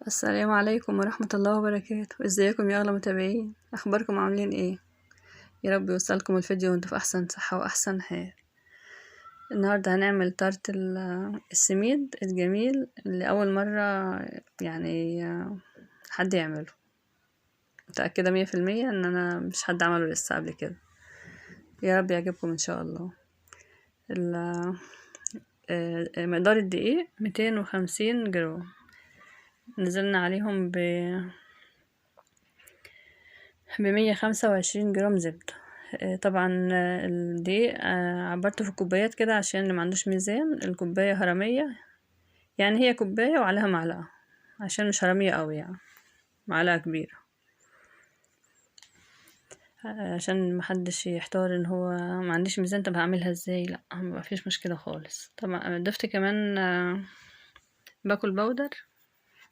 السلام عليكم ورحمة الله وبركاته. ازيكم يا اغلى متابعين؟ اخباركم عاملين ايه؟ يا رب يوصلكم الفيديو وانتوا في احسن صحة واحسن حال. النهاردة هنعمل تارت السميد الجميل اللي اول مرة يعني حد يعمله. متأكدة 100% ان انا مش حد عمله لسه قبل كده. يا رب يعجبكم ان شاء الله. مقدار الدقيق 250 جرام، نزلنا عليهم ب125 جرام زبدة. طبعا الدقيق عبرته في الكوبايات كده عشان اللي معندوش ميزان. الكوباية هرمية، يعني هي كوباية وعليها معلقة، عشان مش هرمية قوي، يعني معلقة كبيرة، عشان محدش يحتار ان هو معنديش ميزان طب هعملها ازاي. لا، مفيش مشكلة خالص. طبعا ضفت كمان باكل باودر،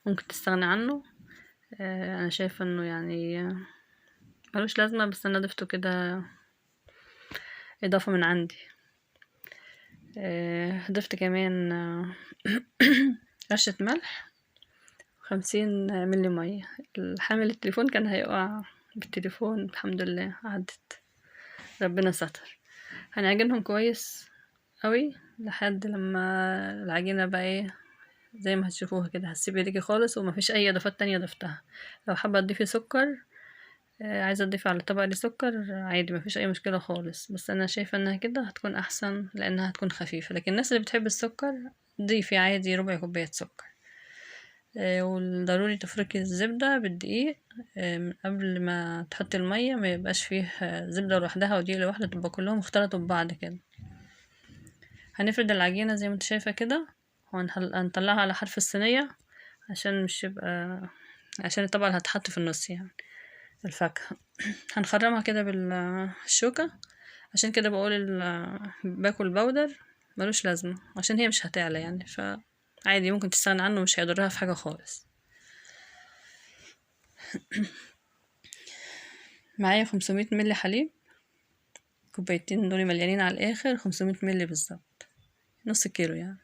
ممكن تستغني عنه. انا شايفة انه يعني ملوش لازمة، بس انا ضفته كده اضافة من عندي. ضفت كمان رشة ملح، 50 ملي مية. الحامل التليفون كان هيقع بالتليفون، الحمد لله عدت، ربنا ستر. هنعجنهم كويس قوي لحد لما العجينة بقى ايه زي ما هتشوفوها كده. هتسيب ايديكي خالص ومفيش اي اضافات تانية ضفتها. لو حابة تضيفي سكر، عايزة تضيفي على الطبق دي سكر عادي، مفيش اي مشكلة خالص، بس انا شايفة انها كده هتكون احسن لانها هتكون خفيفة. لكن الناس اللي بتحب السكر ضيفي عادي ربع كوباية سكر. والضروري تفركي الزبدة بالدقيق قبل ما تحطي المية، ما يبقاش فيه زبدة لوحدها ودقيق لوحده، تبقى كلهم اختلطوا ببعض كده. هنفرد العجينة زي ما انت شايفة كده، وهنطلعها على حرف الصينية عشان مش يبقى، عشان الطبقة اللي هتحط في النص يعني الفاكهة. هنخرمها كده بالشوكة، عشان كده بقول باكل باودر ملوش لازمة، عشان هي مش هتعلى يعني، فعادي ممكن تستغنى عنه، مش هيضرها في حاجة خالص. معايا 500 ملي حليب، كوبايتين دول مليانين على الاخر، 500 ملي بالظبط، نص كيلو يعني.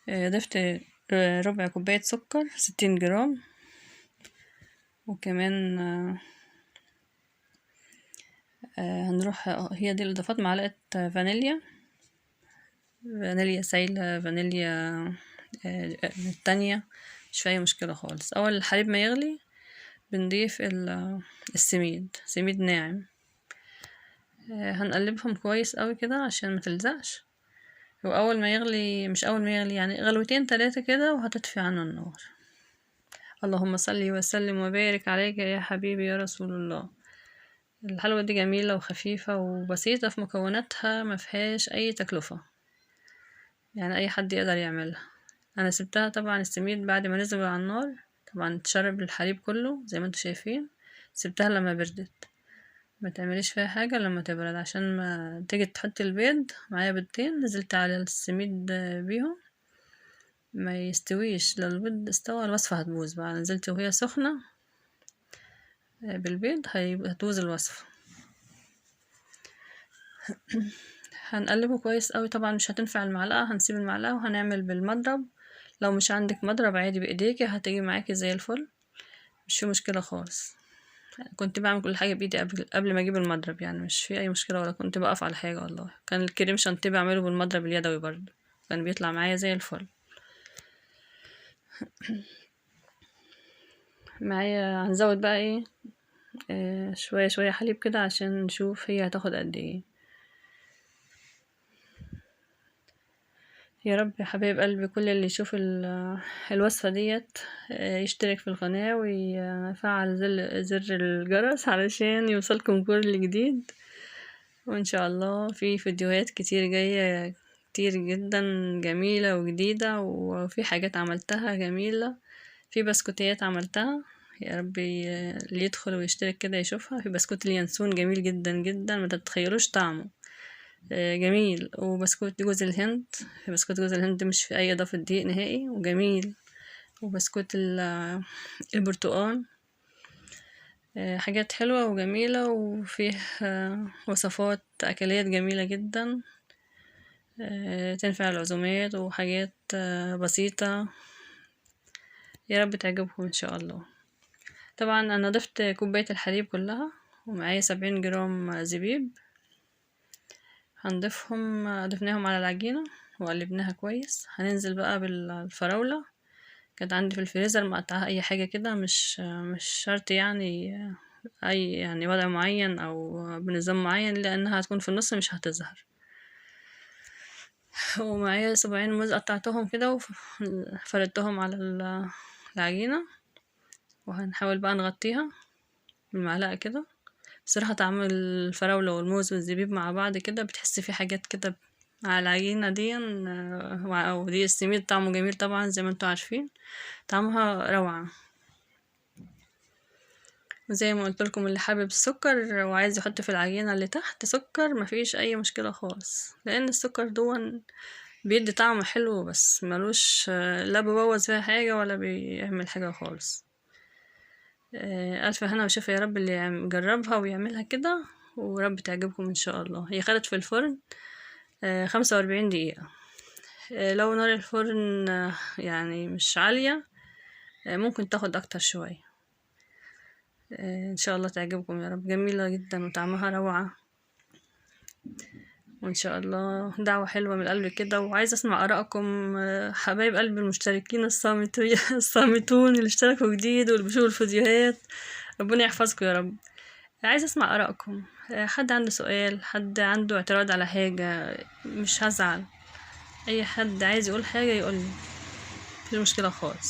ضفت ربع كوباية سكر 60 جرام، وكمان هنروح هي دي الاضافات، معلقة فانيليا سايلة، فانيليا التانية، مش في اي مشكلة خالص. اول الحليب ما يغلي بنضيف سميد ناعم. هنقلبهم كويس قوي كده عشان ما تلزقش. واول ما يغلي، مش اول ما يغلي يعني غلوتين 3 كده، وهتطفي عنه النار. اللهم صل وسلم وبارك عليك يا حبيبي يا رسول الله. الحلوى دي جميلة وخفيفة وبسيطة في مكوناتها، ما فيهاش اي تكلفة، يعني اي حد يقدر يعملها. انا سبتها طبعا السميد بعد ما نزل على النار، طبعا تشرب الحليب كله زي ما انتم شايفين. سبتها لما بردت، ما تعمليش فيها حاجة لما تبرد، عشان ما تيجي تحطي البيض. معايا بيضتين نزلت على السميد بيهم، ما يستويش. لو البيض استوى الوصفة هتبوظ بقى. نزلت وهي سخنة بالبيض هتبوظ الوصفة. هنقلبه كويس قوي. طبعا مش هتنفع المعلقة، هنسيب المعلقة وهنعمل بالمضرب. لو مش عندك مضرب عادي بايديكي هتيجي معاكي زي الفل، مش في مشكلة خالص. كنت بعمل كل حاجة بايدي قبل ما اجيب المضرب، يعني مش في اي مشكلة، ولا كنت بقف على حاجة والله. كان الكريم شانتيه بعمله بالمضرب اليدوي برضه، كان بيطلع معايا زي الفل. معايا هنزود بقى ايه شوية شوية حليب كده عشان نشوف هي هتاخد قد ايه. يا رب يا حبايب قلبي كل اللي يشوف الوصفة ديت يشترك في القناة ويفعل زر الجرس علشان يوصلكم كل جديد. وان شاء الله في فيديوهات كتير جاية، كتير جدا جميلة وجديدة، وفي حاجات عملتها جميلة، في بسكوتيات عملتها. يا ربي اللي يدخل ويشترك كده يشوفها. في بسكوت اليانسون جميل جدا جدا، ما تتخيلوش طعمه جميل. وبسكوت جوز الهند، بسكوت جوز الهند مش في اي اضافه دقيق نهائي وجميل. وبسكوت البرتقال، حاجات حلوه وجميله، وفيه وصفات اكلات جميله جدا تنفع العزومات، وحاجات بسيطه. يا رب تعجبكم ان شاء الله. طبعا انا ضفت كوباية الحليب كلها ومعايا 70 جرام زبيب، ضفناهم على العجينة وقلبناها كويس. هننزل بقى بالفراولة، كانت عندي في الفريزر مقطعها اي حاجة كده، مش شرط يعني اي يعني وضع معين او بنظام معين، لانها هتكون في النص مش هتظهر. ومعايا صباعين موز قطعتهم كده وفردتهم على العجينة، وهنحاول بقى نغطيها بالمعلقة كده. بصراحة طعم الفراولة والموز والزبيب مع بعض كده بتحس في حاجات كده على العجينة دي، ودي السميد طعمه جميل طبعا زي ما انتوا عارفين، طعمها روعة. وزي ما قلت لكم، اللي حابب السكر وعايز يحط في العجينة اللي تحت سكر مفيش اي مشكلة خالص، لان السكر دون بيدي طعم حلو بس ملوش لا بيبوظ فيها حاجة ولا بيعمل حاجة خالص. ألف هنا وشفا يا رب اللي يجربها ويعملها كده، ورب تعجبكم إن شاء الله. هي خدت في الفرن 45 دقيقة. لو نار الفرن يعني مش عالية ممكن تاخد أكتر شوية. إن شاء الله تعجبكم يا رب، جميلة جدا وطعمها روعة، وإن شاء الله دعوة حلوة من القلب كده. وعايزة أسمع آرائكم حبايب قلب المشتركين الصامتون اللي اشتركوا جديد واللي بيشوفوا الفيديوهات، ربنا يحفظكم يا رب. عايزة أسمع آرائكم، حد عنده سؤال، حد عنده اعتراض على حاجة، مش هزعل. أي حد عايز يقول حاجة يقولي، مفيش مشكلة خالص.